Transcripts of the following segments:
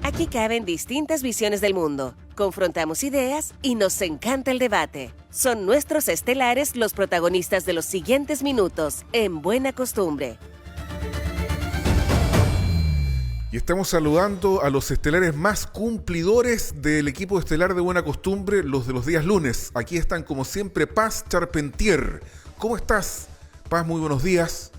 Aquí caben distintas visiones del mundo. Confrontamos ideas y nos encanta el debate. Son nuestros estelares los protagonistas de los siguientes minutos, en Buena Costumbre. Y estamos saludando a los estelares más cumplidores del equipo estelar de Buena Costumbre, los de los días lunes. Aquí están, como siempre, Paz Charpentier. ¿Cómo estás, Paz? Muy buenos días.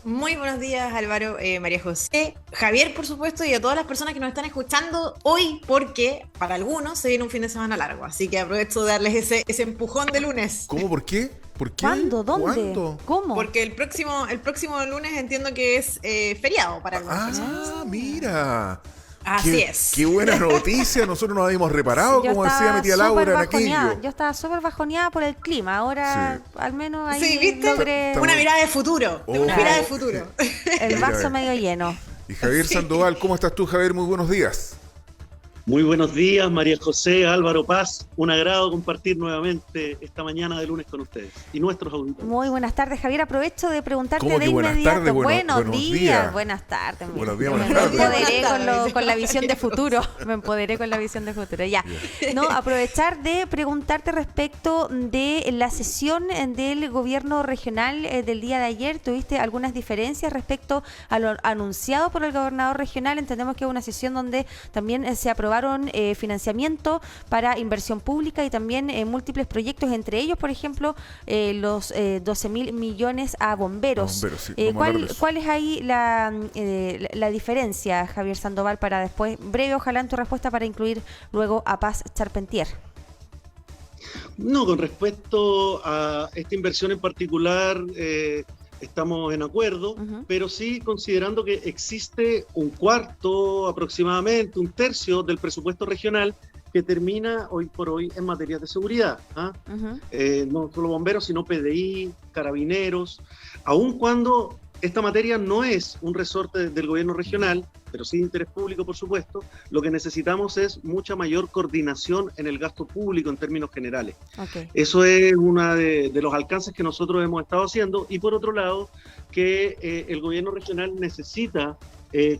Muy buenos días, Álvaro, María José, Javier, por supuesto, y a todas las personas que nos están escuchando hoy, porque para algunos se viene un fin de semana largo, así que aprovecho de darles ese empujón de lunes. ¿Cómo? ¿Por qué? ¿Por qué? ¿Cuándo? ¿Dónde? ¿Cuándo? ¿Cómo? Porque el próximo lunes entiendo que es feriado para algunas personas. Ah, mira. Así es. Qué buena noticia. Nosotros nos habíamos reparado, como decía mi tía Laura, en aquello. Yo estaba súper bajoneada por el clima. Ahora, Sí. al menos ahí Sí, ¿viste? logré Una mirada de futuro. Oh. Una mirada de futuro. el vaso medio lleno. Y Javier Sandoval, ¿cómo estás tú, Javier? Muy buenos días. Muy buenos días, María José, Álvaro, Paz. Un agrado compartir nuevamente esta mañana de lunes con ustedes y nuestros auditores. Muy buenas tardes, Javier. Aprovecho de preguntarte ¿Cómo de que buenas inmediato. tardes? Buenos Buenos días. días. Buenas tardes. Buenos días, Me buenas tardes. empoderé con la visión de futuro. Me empoderé con la visión de futuro. Ya. No, aprovechar de preguntarte respecto de la sesión del gobierno regional del día de ayer. ¿Tuviste algunas diferencias respecto a lo anunciado por el gobernador regional? Entendemos que es una sesión donde también se aprobaron financiamiento para inversión pública y también múltiples proyectos, entre ellos, por ejemplo, los 12.000 millones a bomberos. Sí, ¿Cuál es ahí la diferencia, Javier Sandoval, para después, breve ojalá en tu respuesta, para incluir luego a Paz Charpentier? No, con respecto a esta inversión en particular, estamos en acuerdo, pero sí considerando que existe un cuarto aproximadamente, un tercio del presupuesto regional que termina hoy por hoy en materia de seguridad. No solo bomberos, sino PDI, carabineros, aun cuando esta materia no es un resorte del gobierno regional, pero sí de interés público, por supuesto. Lo que necesitamos es mucha mayor coordinación en el gasto público en términos generales. Okay. Eso es uno de los alcances que nosotros hemos estado haciendo. Y por otro lado, que el gobierno regional necesita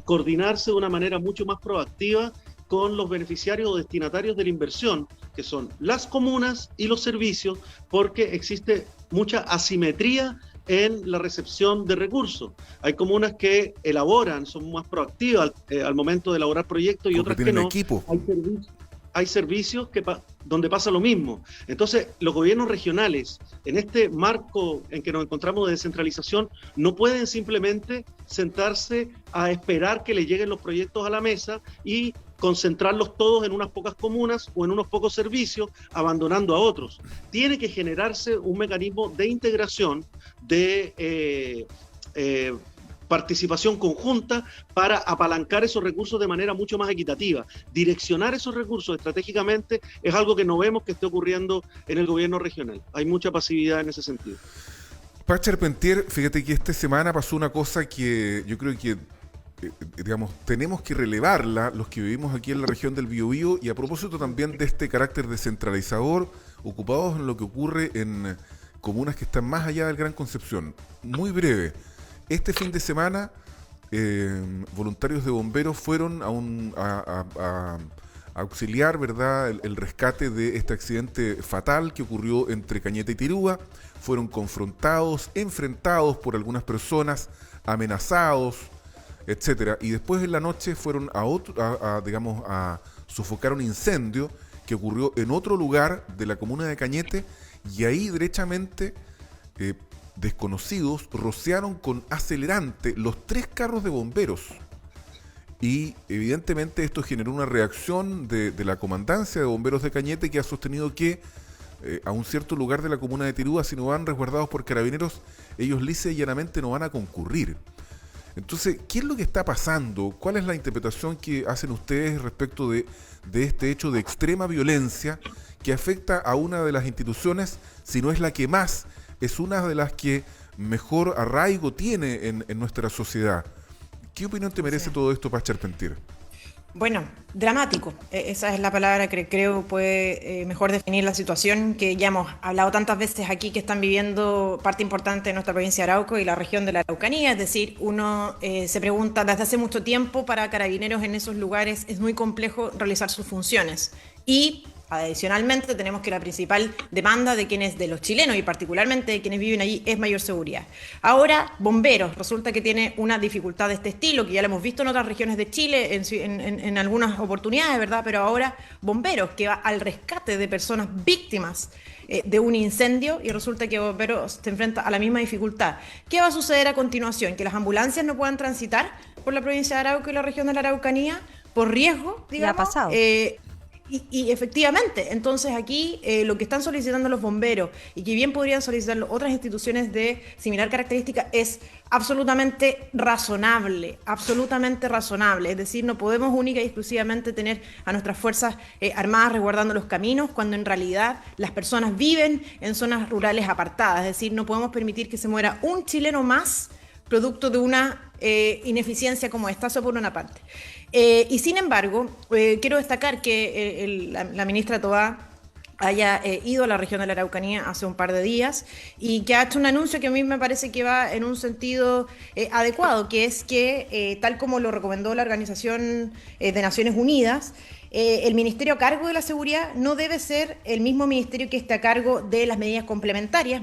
coordinarse de una manera mucho más proactiva con los beneficiarios o destinatarios de la inversión, que son las comunas y los servicios, porque existe mucha asimetría en la recepción de recursos. Hay comunas que elaboran, son más proactivas al momento de elaborar proyectos y otras que no. Equipo. Hay servicios donde pasa lo mismo. Entonces, los gobiernos regionales, en este marco en que nos encontramos de descentralización, no pueden simplemente sentarse a esperar que le lleguen los proyectos a la mesa y concentrarlos todos en unas pocas comunas o en unos pocos servicios, abandonando a otros. Tiene que generarse un mecanismo de integración, de participación conjunta para apalancar esos recursos de manera mucho más equitativa. Direccionar esos recursos estratégicamente es algo que no vemos que esté ocurriendo en el gobierno regional. Hay mucha pasividad en ese sentido. Paz Charpentier, fíjate que esta semana pasó una cosa que yo creo que tenemos que relevarla los que vivimos aquí en la región del Biobío, y a propósito también de este carácter descentralizador, ocupados en lo que ocurre en comunas que están más allá del Gran Concepción. Muy breve, este fin de semana voluntarios de bomberos fueron a auxiliar, ¿verdad?, el rescate de este accidente fatal que ocurrió entre Cañete y Tirúa. Fueron confrontados, enfrentados por algunas personas, amenazados, etcétera, y después en la noche fueron a sofocar un incendio que ocurrió en otro lugar de la comuna de Cañete, y ahí derechamente desconocidos rociaron con acelerante los 3 carros de bomberos, y evidentemente esto generó una reacción de la comandancia de bomberos de Cañete, que ha sostenido que a un cierto lugar de la comuna de Tirúa, si no van resguardados por carabineros, ellos lisa y llanamente no van a concurrir. Entonces, ¿qué es lo que está pasando? ¿Cuál es la interpretación que hacen ustedes respecto de este hecho de extrema violencia que afecta a una de las instituciones, si no es la que más, es una de las que mejor arraigo tiene en nuestra sociedad? ¿Qué opinión te merece todo esto, Paz Charpentier? Bueno, dramático. Esa es la palabra que creo puede mejor definir la situación que ya hemos hablado tantas veces aquí, que están viviendo parte importante de nuestra provincia de Arauco y la región de la Araucanía. Es decir, uno se pregunta desde hace mucho tiempo, para carabineros en esos lugares es muy complejo realizar sus funciones. Y adicionalmente tenemos que la principal demanda de los chilenos y particularmente de quienes viven allí es mayor seguridad. Ahora, bomberos, resulta que tiene una dificultad de este estilo, que ya lo hemos visto en otras regiones de Chile en algunas oportunidades, ¿verdad? Pero ahora, bomberos, que va al rescate de personas víctimas de un incendio, y resulta que bomberos se enfrenta a la misma dificultad. ¿Qué va a suceder a continuación? ¿Que las ambulancias no puedan transitar por la provincia de Arauco y la región de la Araucanía por riesgo, digamos? Ya ha pasado. Y efectivamente, entonces aquí lo que están solicitando los bomberos y que bien podrían solicitarlo otras instituciones de similar característica es absolutamente razonable, absolutamente razonable. Es decir, no podemos única y exclusivamente tener a nuestras fuerzas armadas resguardando los caminos cuando en realidad las personas viven en zonas rurales apartadas. Es decir, no podemos permitir que se muera un chileno más producto de una ineficiencia como esta, eso por una parte. Y sin embargo, quiero destacar que la ministra Tobá haya ido a la región de la Araucanía hace un par de días y que ha hecho un anuncio que a mí me parece que va en un sentido adecuado, que es que, tal como lo recomendó la Organización de Naciones Unidas, el ministerio a cargo de la seguridad no debe ser el mismo ministerio que esté a cargo de las medidas complementarias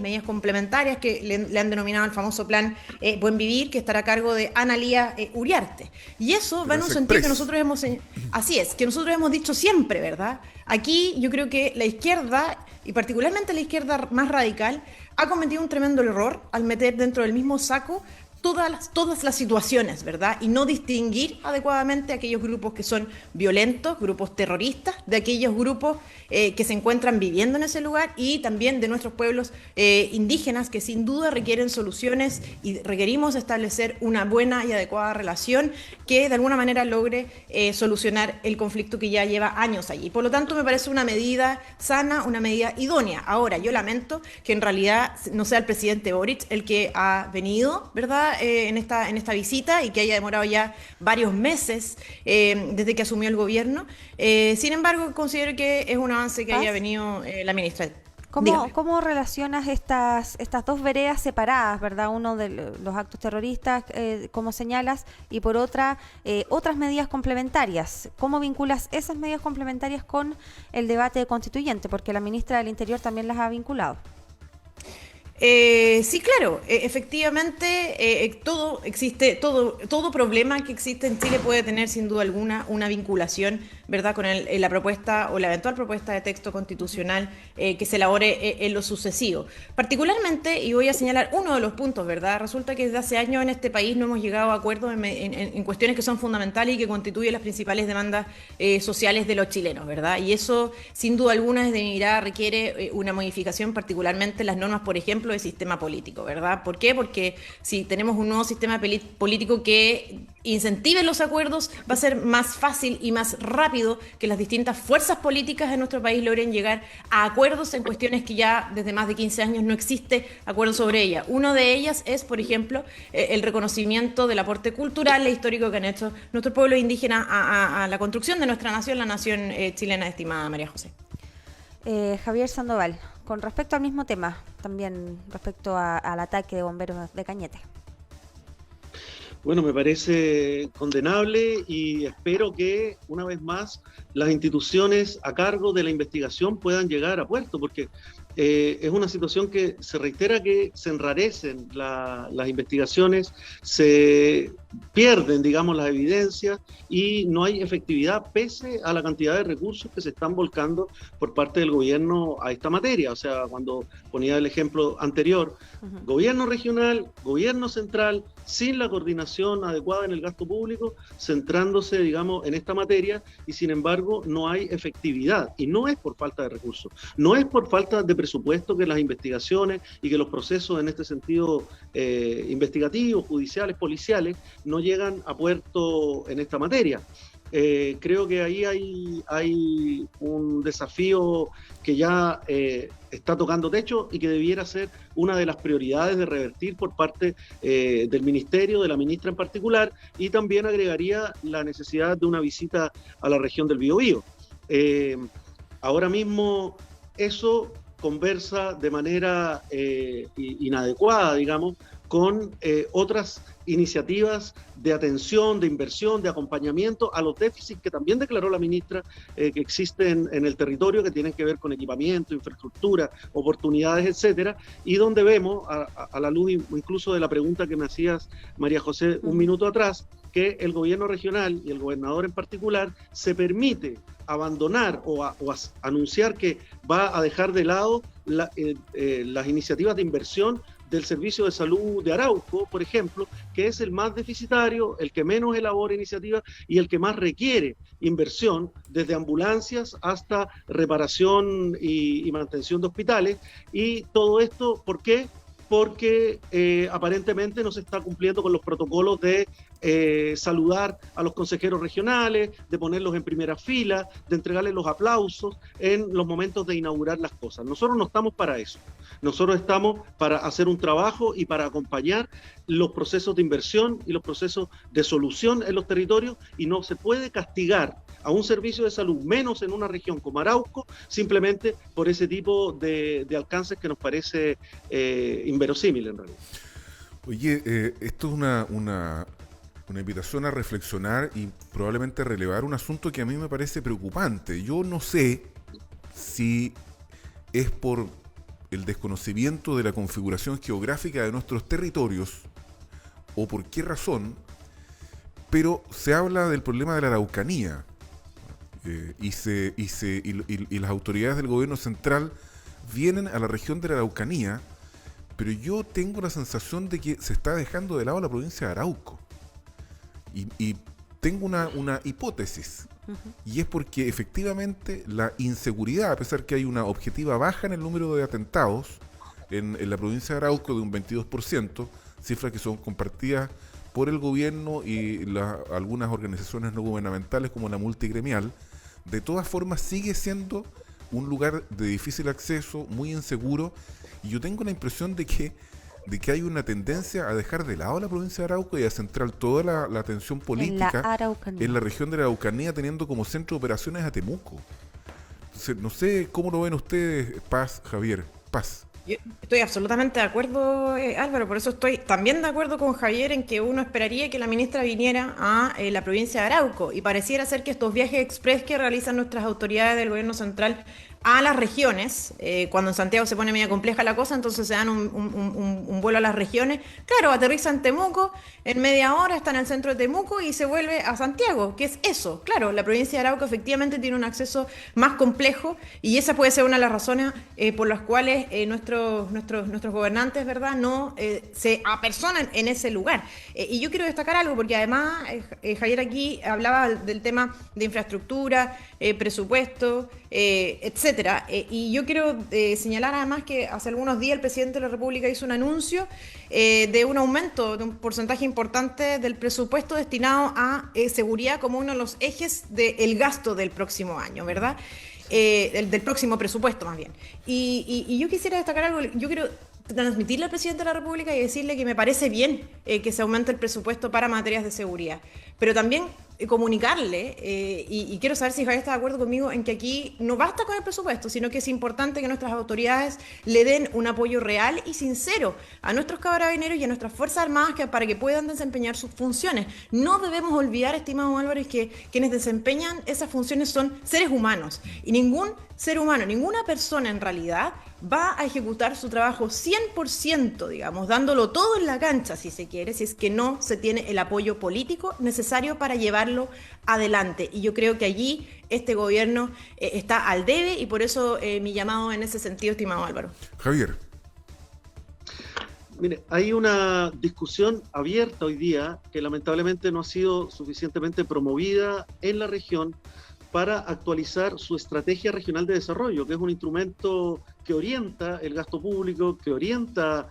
que le han denominado el famoso plan Buen Vivir, que estará a cargo de Analía Uriarte. Y eso va en un sentido que nosotros hemos dicho siempre, ¿verdad? Aquí yo creo que la izquierda, y particularmente la izquierda más radical, ha cometido un tremendo error al meter dentro del mismo saco todas las situaciones, ¿verdad? Y no distinguir adecuadamente aquellos grupos que son violentos, grupos terroristas, de aquellos grupos que se encuentran viviendo en ese lugar, y también de nuestros pueblos indígenas, que sin duda requieren soluciones, y requerimos establecer una buena y adecuada relación que de alguna manera logre solucionar el conflicto que ya lleva años allí. Por lo tanto, me parece una medida sana, una medida idónea. Ahora, yo lamento que en realidad no sea el presidente Boric el que ha venido, ¿verdad?, en esta visita, y que haya demorado ya varios meses desde que asumió el gobierno. Sin embargo, considero que es un avance que haya venido la ministra. ¿Cómo relacionas estas dos veredas separadas, verdad? Uno de los actos terroristas, como señalas, y por otra, otras medidas complementarias. ¿Cómo vinculas esas medidas complementarias con el debate constituyente? Porque la ministra del Interior también las ha vinculado. Sí, claro, efectivamente, todo problema que existe en Chile puede tener sin duda alguna una vinculación, ¿verdad?, con la propuesta o la eventual propuesta de texto constitucional que se elabore en lo sucesivo. Particularmente, y voy a señalar uno de los puntos, ¿verdad?, resulta que desde hace años en este país no hemos llegado a acuerdos en cuestiones que son fundamentales y que constituyen las principales demandas sociales de los chilenos, ¿verdad? Y eso, sin duda alguna, desde mi mirada, requiere una modificación, particularmente las normas, por ejemplo, de sistema político, ¿verdad? ¿Por qué? Porque si tenemos un nuevo sistema político que incentive los acuerdos, va a ser más fácil y más rápido que las distintas fuerzas políticas de nuestro país logren llegar a acuerdos en cuestiones que ya desde más de 15 años no existe acuerdo sobre ellas. Uno de ellas es, por ejemplo, el reconocimiento del aporte cultural e histórico que han hecho nuestros pueblos indígenas a la construcción de nuestra nación, la nación chilena, estimada María José. Javier Sandoval, con respecto al mismo tema, también respecto al ataque de bomberos de Cañete. Bueno, me parece condenable y espero que, una vez más, las instituciones a cargo de la investigación puedan llegar a puerto, porque es una situación que se reitera, que se enrarecen las investigaciones, se pierden, digamos, las evidencias y no hay efectividad pese a la cantidad de recursos que se están volcando por parte del gobierno a esta materia. O sea, cuando ponía el ejemplo anterior, gobierno regional, gobierno central, sin la coordinación adecuada en el gasto público, centrándose, digamos, en esta materia, y sin embargo no hay efectividad, y no es por falta de recursos, no es por falta de presupuesto que las investigaciones y que los procesos en este sentido investigativos, judiciales, policiales, no llegan a puerto en esta materia. Creo que ahí hay un desafío que ya está tocando techo y que debiera ser una de las prioridades de revertir por parte del Ministerio, de la ministra en particular, y también agregaría la necesidad de una visita a la región del Biobío. Ahora mismo eso conversa de manera inadecuada, digamos, con otras iniciativas de atención, de inversión, de acompañamiento a los déficits que también declaró la ministra que existen en el territorio, que tienen que ver con equipamiento, infraestructura, oportunidades, etcétera, y donde vemos, a la luz incluso de la pregunta que me hacías, María José, un minuto atrás, que el gobierno regional y el gobernador en particular se permite abandonar o anunciar que va a dejar de lado las iniciativas de inversión del Servicio de Salud de Arauco, por ejemplo, que es el más deficitario, el que menos elabora iniciativas y el que más requiere inversión, desde ambulancias hasta reparación y mantención de hospitales. Y todo esto, ¿por qué? Porque aparentemente no se está cumpliendo con los protocolos de saludar a los consejeros regionales, de ponerlos en primera fila, de entregarles los aplausos en los momentos de inaugurar las cosas. Nosotros no estamos para eso. Nosotros estamos para hacer un trabajo y para acompañar los procesos de inversión y los procesos de solución en los territorios, y no se puede castigar a un servicio de salud, menos en una región como Arauco, simplemente por ese tipo de alcances que nos parece inverosímil en realidad. Oye, esto es una invitación a reflexionar y probablemente relevar un asunto que a mí me parece preocupante. Yo no sé si es por el desconocimiento de la configuración geográfica de nuestros territorios o por qué razón, pero se habla del problema de la Araucanía y las autoridades del gobierno central vienen a la región de la Araucanía, pero yo tengo la sensación de que se está dejando de lado la provincia de Arauco. Y tengo una hipótesis, y es porque efectivamente la inseguridad, a pesar que hay una objetiva baja en el número de atentados en la provincia de Arauco de un 22%, cifras que son compartidas por el gobierno y algunas organizaciones no gubernamentales como la multigremial, de todas formas sigue siendo un lugar de difícil acceso, muy inseguro, y yo tengo la impresión de que hay una tendencia a dejar de lado la provincia de Arauco y a centrar toda la atención política en la región de la Araucanía, teniendo como centro de operaciones a Temuco. Entonces, no sé cómo lo ven ustedes, Paz, Javier. Paz. Yo estoy absolutamente de acuerdo, Álvaro, por eso estoy también de acuerdo con Javier en que uno esperaría que la ministra viniera a la provincia de Arauco, y pareciera ser que estos viajes express que realizan nuestras autoridades del gobierno central a las regiones, cuando en Santiago se pone media compleja la cosa, entonces se dan un vuelo a las regiones, claro, aterriza en Temuco, en media hora está en el centro de Temuco y se vuelve a Santiago, que es eso, claro, la provincia de Arauco efectivamente tiene un acceso más complejo, y esa puede ser una de las razones por las cuales nuestros gobernantes, ¿verdad?, no se apersonan en ese lugar. Y yo quiero destacar algo, porque además Javier aquí hablaba del tema de infraestructura, presupuesto, etcétera. Y yo quiero señalar además que hace algunos días el presidente de la República hizo un anuncio de un aumento de un porcentaje importante del presupuesto destinado a seguridad como uno de los ejes del gasto del próximo año, ¿verdad? Del próximo presupuesto más bien. Y yo quisiera destacar algo, yo quiero transmitirle al presidente de la República y decirle que me parece bien que se aumente el presupuesto para materias de seguridad, pero también comunicarle, y quiero saber si Javier está de acuerdo conmigo en que aquí no basta con el presupuesto, sino que es importante que nuestras autoridades le den un apoyo real y sincero a nuestros carabineros y a nuestras Fuerzas Armadas para que puedan desempeñar sus funciones. No debemos olvidar, estimado Álvarez, que quienes desempeñan esas funciones son seres humanos, y ningún ser humano, ninguna persona en realidad va a ejecutar su trabajo 100%, digamos, dándolo todo en la cancha, si se quiere, si es que no se tiene el apoyo político necesario para llevarlo adelante. Y yo creo que allí este gobierno está al debe, y por eso mi llamado en ese sentido, estimado Álvaro. Javier. Mire, hay una discusión abierta hoy día que lamentablemente no ha sido suficientemente promovida en la región para actualizar su estrategia regional de desarrollo, que es un instrumento que orienta el gasto público, que orienta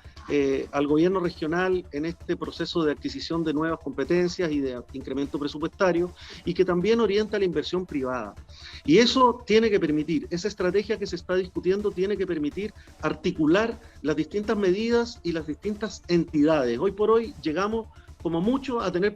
al gobierno regional en este proceso de adquisición de nuevas competencias y de incremento presupuestario, y que también orienta la inversión privada. Y eso tiene que permitir, esa estrategia que se está discutiendo tiene que permitir articular las distintas medidas y las distintas entidades. Hoy por hoy llegamos como mucho a tener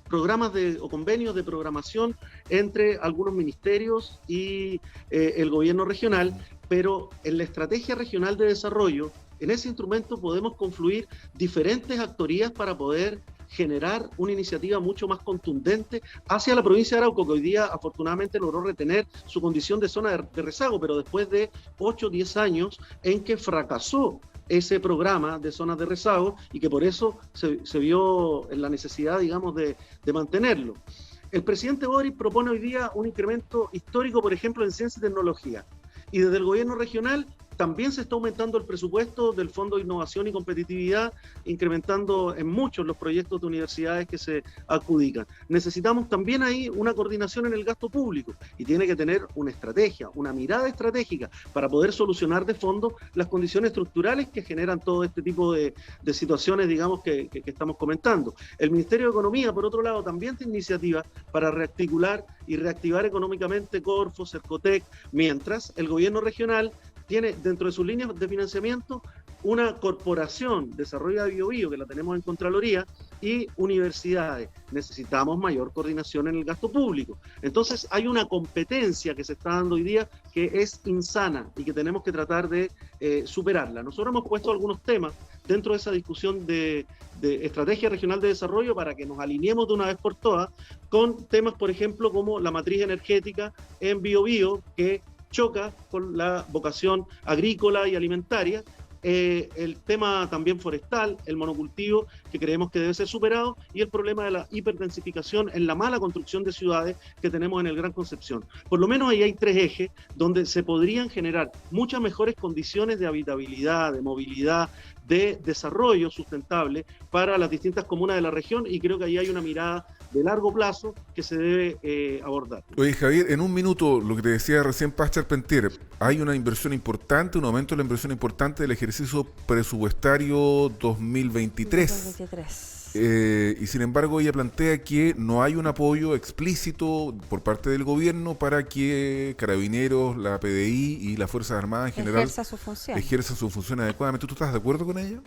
programas o convenios de programación entre algunos ministerios y el gobierno regional, pero en la estrategia regional de desarrollo, en ese instrumento podemos confluir diferentes actorías para poder generar una iniciativa mucho más contundente hacia la provincia de Arauco, que hoy día afortunadamente logró retener su condición de zona de rezago, pero después de 8 o 10 años en que fracasó ese programa de zonas de rezago y que por eso se vio en la necesidad, digamos, de mantenerlo. El presidente Boric propone hoy día un incremento histórico, por ejemplo, en ciencia y tecnología. Y desde el gobierno regional también se está aumentando el presupuesto del Fondo de Innovación y Competitividad, incrementando en muchos los proyectos de universidades que se adjudican. Necesitamos también ahí una coordinación en el gasto público y tiene que tener una estrategia, una mirada estratégica para poder solucionar de fondo las condiciones estructurales que generan todo este tipo de situaciones, digamos, que estamos comentando. El Ministerio de Economía, por otro lado, también tiene iniciativas para rearticular y reactivar económicamente Corfo, Cercotec, mientras el gobierno regional tiene dentro de sus líneas de financiamiento una corporación, Desarrollo de Biobío, que la tenemos en Contraloría, y universidades. Necesitamos mayor coordinación en el gasto público. Entonces hay una competencia que se está dando hoy día que es insana y que tenemos que tratar de superarla. Nosotros hemos puesto algunos temas dentro de esa discusión de estrategia regional de desarrollo para que nos alineemos de una vez por todas con temas, por ejemplo, como la matriz energética en Biobío, que choca con la vocación agrícola y alimentaria, el tema también forestal, el monocultivo, que creemos que debe ser superado, y el problema de la hiperdensificación en la mala construcción de ciudades que tenemos en el Gran Concepción. Por lo menos ahí hay 3 ejes donde se podrían generar muchas mejores condiciones de habitabilidad, de movilidad, de desarrollo sustentable para las distintas comunas de la región, y creo que ahí hay una mirada de largo plazo que se debe abordar. Oye, Javier, en un minuto, lo que te decía recién Paz Charpentier, hay una inversión importante, un aumento de la inversión importante del ejercicio presupuestario 2023. Y sin embargo ella plantea que no hay un apoyo explícito por parte del gobierno para que Carabineros, la PDI y las Fuerzas Armadas en general ejerza su función adecuadamente. ¿Tú estás de acuerdo con ella?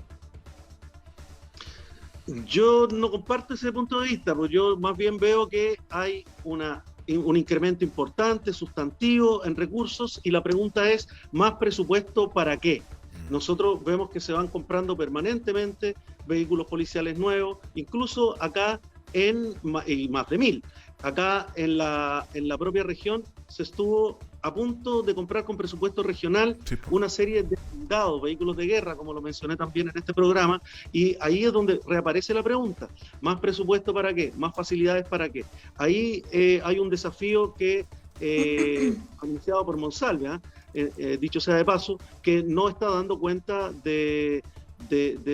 Yo no comparto ese punto de vista, porque yo más bien veo que hay un incremento importante, sustantivo en recursos, y la pregunta es, ¿más presupuesto para qué? Nosotros vemos que se van comprando permanentemente vehículos policiales nuevos, incluso acá y más de 1000. Acá en la propia región se estuvo a punto de comprar con presupuesto regional una serie de blindados, vehículos de guerra, como lo mencioné también en este programa, y ahí es donde reaparece la pregunta, ¿más presupuesto para qué? ¿Más facilidades para qué? Ahí hay un desafío que anunciado por Monsalve, dicho sea de paso, que no está dando cuenta de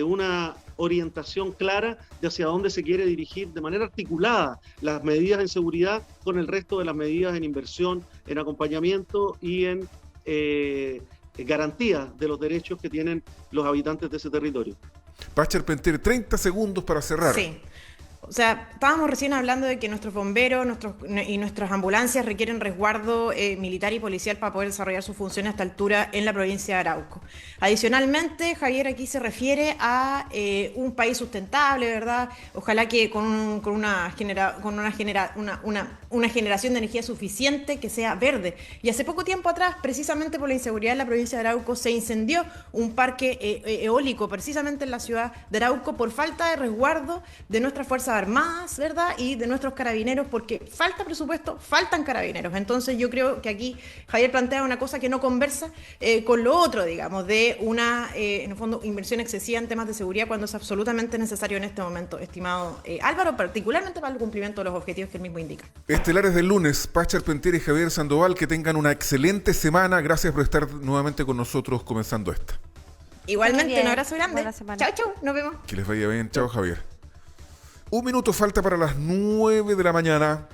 una orientación clara de hacia dónde se quiere dirigir de manera articulada las medidas en seguridad con el resto de las medidas en inversión, en acompañamiento y en garantía de los derechos que tienen los habitantes de ese territorio. Paz Charpentier, 30 segundos para cerrar. Sí. O sea, estábamos recién hablando de que nuestros bomberos y nuestras ambulancias requieren resguardo militar y policial para poder desarrollar sus funciones a esta altura en la provincia de Arauco. Adicionalmente, Javier aquí se refiere a un país sustentable, ¿verdad? Ojalá que con una generación de energía suficiente que sea verde. Y hace poco tiempo atrás, precisamente por la inseguridad en la provincia de Arauco, se incendió un parque eólico precisamente en la ciudad de Arauco por falta de resguardo de nuestras fuerzas armadas, ¿verdad? Y de nuestros carabineros, porque falta presupuesto, faltan carabineros. Entonces yo creo que aquí Javier plantea una cosa que no conversa con lo otro, digamos, de una, en el fondo, inversión excesiva en temas de seguridad cuando es absolutamente necesario en este momento, estimado Álvaro, particularmente para el cumplimiento de los objetivos que él mismo indica. Estelares del lunes, Paz Charpentier y Javier Sandoval, que tengan una excelente semana. Gracias por estar nuevamente con nosotros comenzando esta. Igualmente, un abrazo grande. Chao, chao, nos vemos. Que les vaya bien. Chao, Javier. Un minuto falta para las 9 de la mañana.